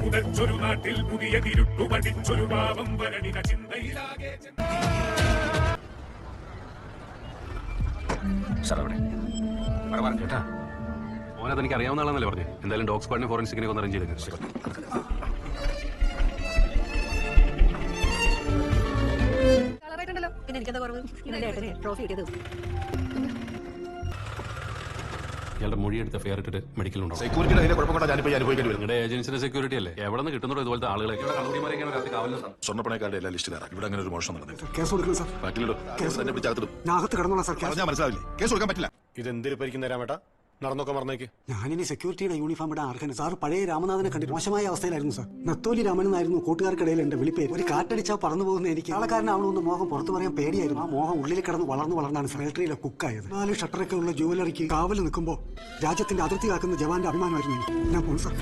മുതച്ചൊരു നാട്ടിൽ പുതിയ തിരുട്ടു പഠിച്ചൊരു പാവം വരണിന ചിന്തയിലാകെ ചേട്ടാ മോനെ തനിക്ക് അറിയാവുന്ന ആളെന്നല്ലേ പറഞ്ഞു. എന്തായാലും ഡോഗ് സ്ക്വാഡിനെ ഫോറൻസിക്കിനെ ഒന്ന് അറേഞ്ച് ചെയ്തേക്കും. പിന്നെ എനിക്കെന്താ കുറവ്? ട്രോഫി കിട്ടിയത് ഇയാളുടെ മൊഴിയെടുത്ത ഫെയർ ഇട്ടിട്ട് മെഡിക്കലുണ്ടോ? സെക്യൂരിറ്റിയുടെ കുഴപ്പം ഞാനിപ്പോ അനുഭവിക്കേണ്ടി വരും. നിങ്ങളുടെ ഏജൻസിന്റെ സെക്യൂരിറ്റി അല്ലേ? എവിടെ നിന്ന് കിട്ടുന്നുണ്ടോ ഇതുപോലത്തെ ആളുകളെ? സ്വർണ്ണപ്പണക്കാരുടെ എല്ലാ ലിസ്റ്റിലാണ് ഇവിടെ അങ്ങനെ ഒരു മോഷണം നടന്നിട്ട്. കേസ് കൊടുക്കണം സാർ. ബാക്കിലിടും തന്നെ പിടിച്ചകത്തിടും. ഞാൻ അകത്ത് കിടന്നോളാം സാർ. പറഞ്ഞാൽ മനസ്സിലാവില്ലേ? കേസ് കൊടുക്കാൻ പറ്റില്ല. ഇതെന്തിരി പരിക്കുന്ന രാമേട്ടാ? നടന്നൊക്കെ മറന്നേക്ക്. ഞാനിനി സെക്യൂരിറ്റിയുടെ യൂണിഫോം ഇടാൻ അർഹന് സാർ. പഴയ രാമനാഥനെ കണ്ടിട്ട് മോശമായ അവസ്ഥയിലായിരുന്നു സാർ. നത്തോലി രാമൻ എന്നായിരുന്നു കൂട്ടുകാർക്കിടയിൽ എന്റെ വിളിപ്പേര്. ഒരു കാറ്റടിച്ചാൽ പറന്നു പോകുന്ന എനിക്ക് ആളക്കാരനാവണമെന്ന് മോഹം പുറത്തു പറയാൻ പേടിയായിരുന്നു. ആ മോഹം ഉള്ളിൽ കിടന്ന് വളർന്നാണ് ഫാക്ടറിയിലെ കുക്കായത്. 4 ഷട്ടറൊക്കെ ഉള്ള ജുവലറിക്ക് കാവൽ നിൽക്കുമ്പോൾ രാജ്യത്തിന്റെ അതിർത്തി കാക്കുന്ന ജവാന്റെ അഭിമാനമായിരുന്നു എനിക്ക്. ഞാൻ പോകും സാർ.